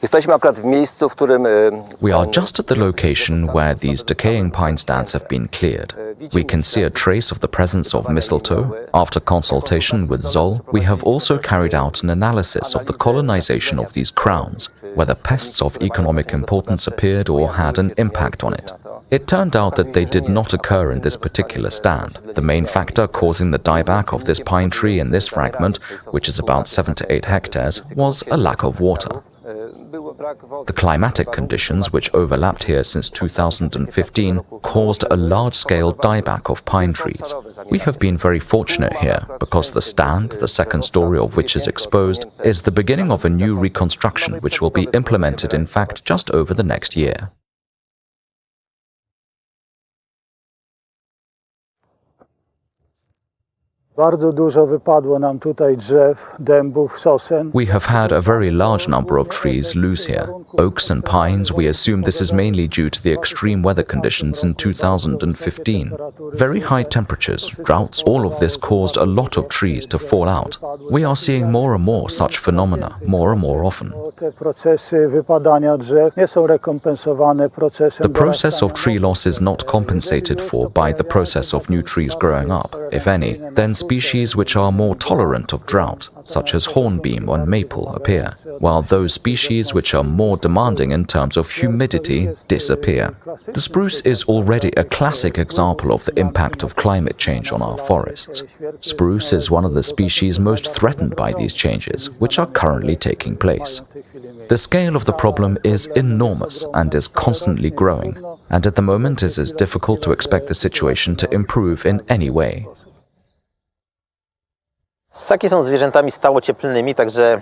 Jesteśmy akurat w miejscu, w którym We are just at the location where these decaying pine stands have been cleared. We can see a trace of the presence of mistletoe. After consultation with Zoll, we have also carried out an analysis of the colonization of these crowns, whether pests of economic importance appeared or had an impact on it. It turned out that they did not occur in this particular stand. The main factor causing the dieback of this pine tree in this fragment, which is about 7 to 8 hectares, was a lack of water. The climatic conditions which overlapped here since 2015 caused a large-scale dieback of pine trees. We have been very fortunate here because the stand, the second story of which is exposed, is the beginning of a new reconstruction which will be implemented in fact just over the next year. We have had a very large number of trees lose here. Oaks and pines, we assume this is mainly due to the extreme weather conditions in 2015. Very high temperatures, droughts, all of this caused a lot of trees to fall out. We are seeing more and more such phenomena, more and more often. The process of tree loss is not compensated for by the process of new trees growing up, if any. Then species which are more tolerant of drought, such as hornbeam and maple, appear, while those species which are more demanding in terms of humidity disappear. The spruce is already a classic example of the impact of climate change on our forests. Spruce is one of the species most threatened by these changes, which are currently taking place. The scale of the problem is enormous and is constantly growing, and at the moment it is difficult to expect the situation to improve in any way. Ssaki są zwierzętami stałocieplnymi, także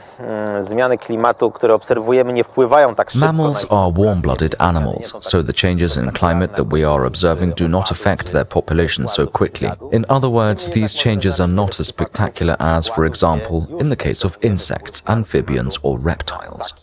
zmiany klimatu, które obserwujemy, nie wpływają tak szybko. Mammals are warm-blooded animals, so the changes in climate that we are observing do not affect their population so quickly. In other words, these changes are not as spectacular as, for example, in the case of insects, amphibians or reptiles.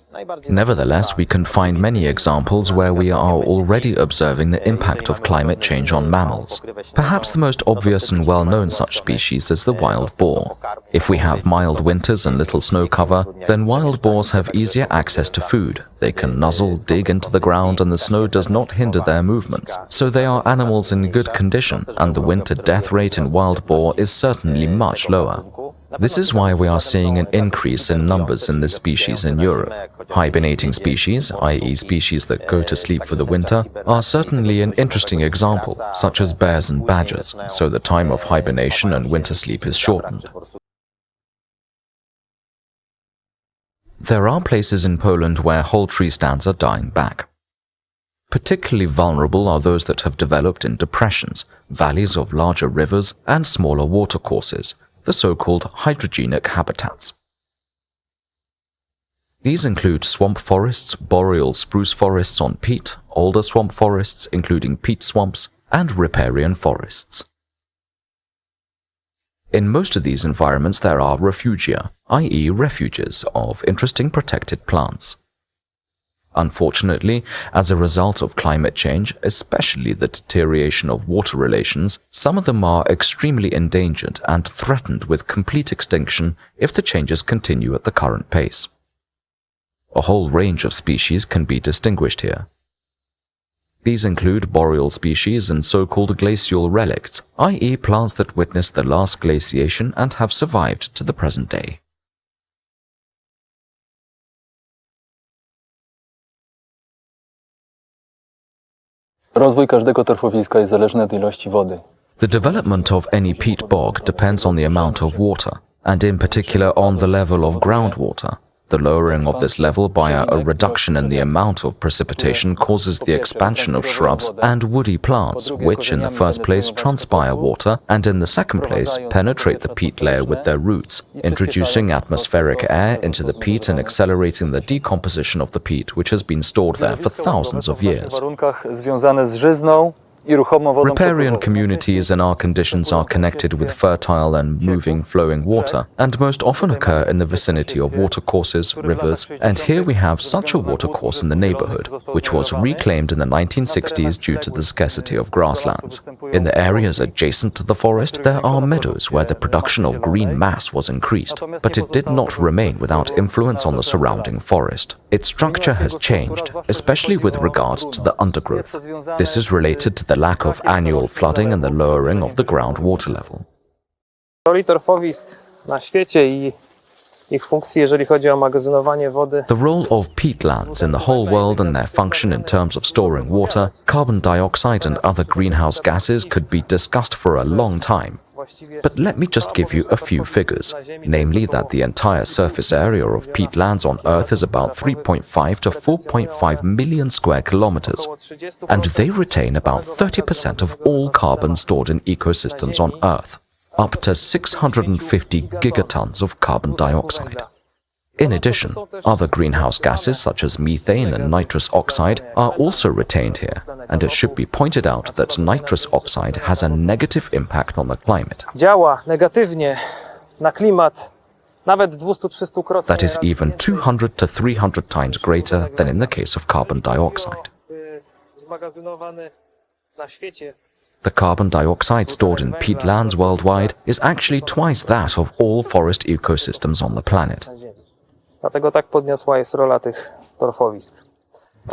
Nevertheless, we can find many examples where we are already observing the impact of climate change on mammals. Perhaps the most obvious and well-known such species is the wild boar. If we have mild winters and little snow cover, then wild boars have easier access to food. They can nuzzle, dig into the ground, and the snow does not hinder their movements. So they are animals in good condition, and the winter death rate in wild boar is certainly much lower. This is why we are seeing an increase in numbers in this species in Europe. Hibernating species, i.e. species that go to sleep for the winter, are certainly an interesting example, such as bears and badgers, so the time of hibernation and winter sleep is shortened. There are places in Poland where whole tree stands are dying back. Particularly vulnerable are those that have developed in depressions, valleys of larger rivers, and smaller watercourses, the so-called hydrogenic habitats. These include swamp forests, boreal spruce forests on peat, alder swamp forests, including peat swamps, and riparian forests. In most of these environments there are refugia, i.e. refuges of interesting protected plants. Unfortunately, as a result of climate change, especially the deterioration of water relations, some of them are extremely endangered and threatened with complete extinction if the changes continue at the current pace. A whole range of species can be distinguished here. These include boreal species and so-called glacial relicts, i.e. plants that witnessed the last glaciation and have survived to the present day. Rozwój każdego torfowiska jest zależny od ilości wody. The development of any peat bog depends on the amount of water, and in particular on the level of groundwater. The lowering of this level by a reduction in the amount of precipitation causes the expansion of shrubs and woody plants, which in the first place transpire water and in the second place penetrate the peat layer with their roots, introducing atmospheric air into the peat and accelerating the decomposition of the peat, which has been stored there for thousands of years. Riparian communities in our conditions are connected with fertile and moving flowing water, and most often occur in the vicinity of watercourses, rivers, and here we have such a watercourse in the neighborhood, which was reclaimed in the 1960s due to the scarcity of grasslands. In the areas adjacent to the forest, there are meadows where the production of green mass was increased, but it did not remain without influence on the surrounding forest. its structure has changed, especially with regard to the undergrowth. This is related to the lack of annual flooding and the lowering of the groundwater level. Roli torfowisk na świecie i ich funkcji, jeżeli chodzi o magazynowanie wody. The role of peatlands in the whole world and their function in terms of storing water, carbon dioxide and other greenhouse gases could be discussed for a long time. But let me just give you a few figures, namely that the entire surface area of peatlands on Earth is about 3.5 to 4.5 million square kilometers, and they retain about 30% of all carbon stored in ecosystems on Earth, up to 650 gigatons of carbon dioxide. In addition, other greenhouse gases such as methane and nitrous oxide are also retained here, and it should be pointed out that nitrous oxide has a negative impact on the climate. Działa negatywnie na klimat nawet 200-300-krotnie. That is even 200 to 300 times greater than in the case of carbon dioxide. Zmagazynowany na świecie. The carbon dioxide stored in peatlands worldwide is actually twice that of all forest ecosystems on the planet. Dlatego tak podniosła jest rola tych torfowisk.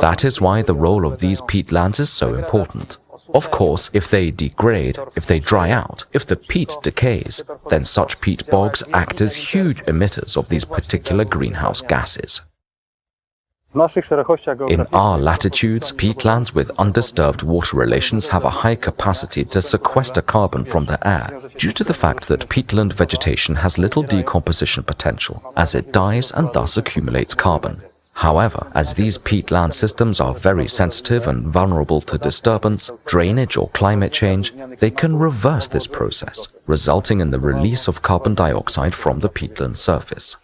That is why the role of these peatlands is so important. Of course, if they degrade, if they dry out, if the peat decays, then such peat bogs act as huge emitters of these particular greenhouse gases. In our latitudes, peatlands with undisturbed water relations have a high capacity to sequester carbon from the air, due to the fact that peatland vegetation has little decomposition potential, as it dies and thus accumulates carbon. However, as these peatland systems are very sensitive and vulnerable to disturbance, drainage or climate change, they can reverse this process, resulting in the release of carbon dioxide from the peatland surface.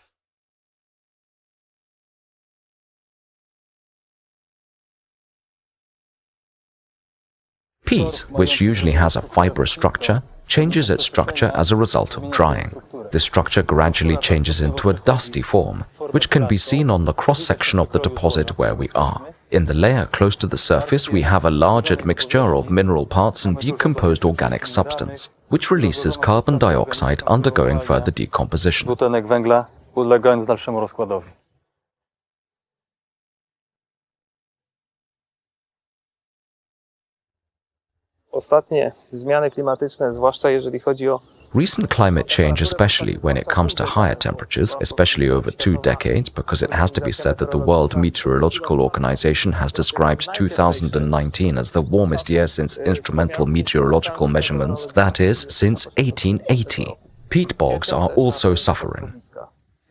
Peat, which usually has a fibrous structure, changes its structure as a result of drying. This structure gradually changes into a dusty form, which can be seen on the cross-section of the deposit where we are. In the layer close to the surface, we have a large admixture of mineral parts and decomposed organic substance, which releases carbon dioxide undergoing further decomposition. Dwutlenek węgla ulegając dalszemu rozkładowi. Ostatnie zmiany klimatyczne, zwłaszcza jeżeli chodzi o Recent climate change, especially when it comes to higher temperatures, especially over 2 decades, because it has to be said that the World Meteorological Organization has described 2019 as the warmest year since instrumental meteorological measurements, that is, since 1880. Peat bogs are also suffering.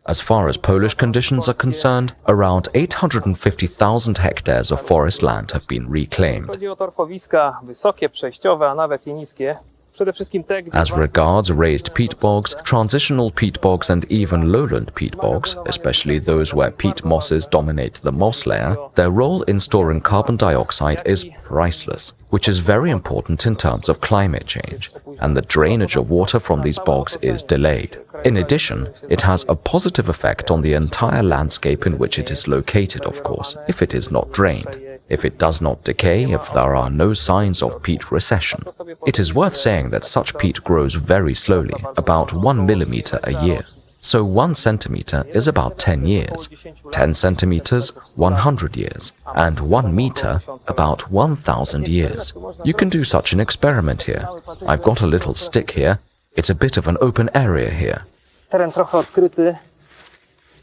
As far as Polish conditions are concerned, around 850,000 hectares of forest land have been reclaimed. chodzi o torfowiska wysokie, przejściowe, a nawet i niskie. Przede wszystkim te, gdzie As regards raised peat bogs, transitional peat bogs and even lowland peat bogs, especially those where peat mosses dominate the moss layer, their role in storing carbon dioxide is priceless, which is very important in terms of climate change, and the drainage of water from these bogs is delayed. In addition, it has a positive effect on the entire landscape in which it is located, of course, if it is not drained, if it does not decay, if there are no signs of peat recession. It is worth saying that such peat grows very slowly, about 1 millimeter a year. So 1 centimeter is about 10 years, 10 centimeters, 100 years, and 1 meter, about 1,000 years. You can do such an experiment here. I've got a little stick here. It's a bit of an open area here. teren trochę odkryty.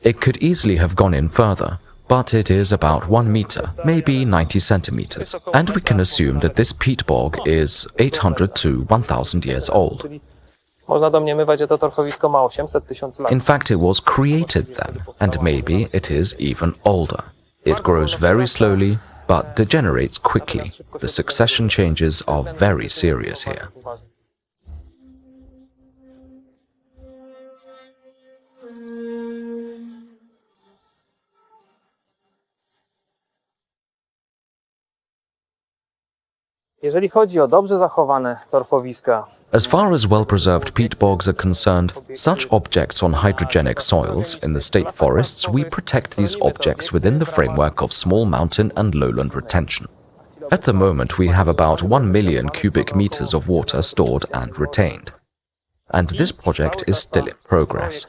It could easily have gone in further, but it is about 1 meter, maybe 90 centimeters, and we can assume that this peat bog is 800 to 1,000 years old. Można domniemywać, że to torfowisko ma 800 000 lat. In fact, it was created then, and maybe it is even older. It grows very slowly, but degenerates quickly. The succession changes are very serious here. Jeżeli chodzi o dobrze zachowane torfowiska, As far as well-preserved peat bogs are concerned, such objects on hydrogenic soils in the state forests, we protect these objects within the framework of small mountain and lowland retention. At the moment, we have about 1 million cubic meters of water stored and retained. And this project is still in progress.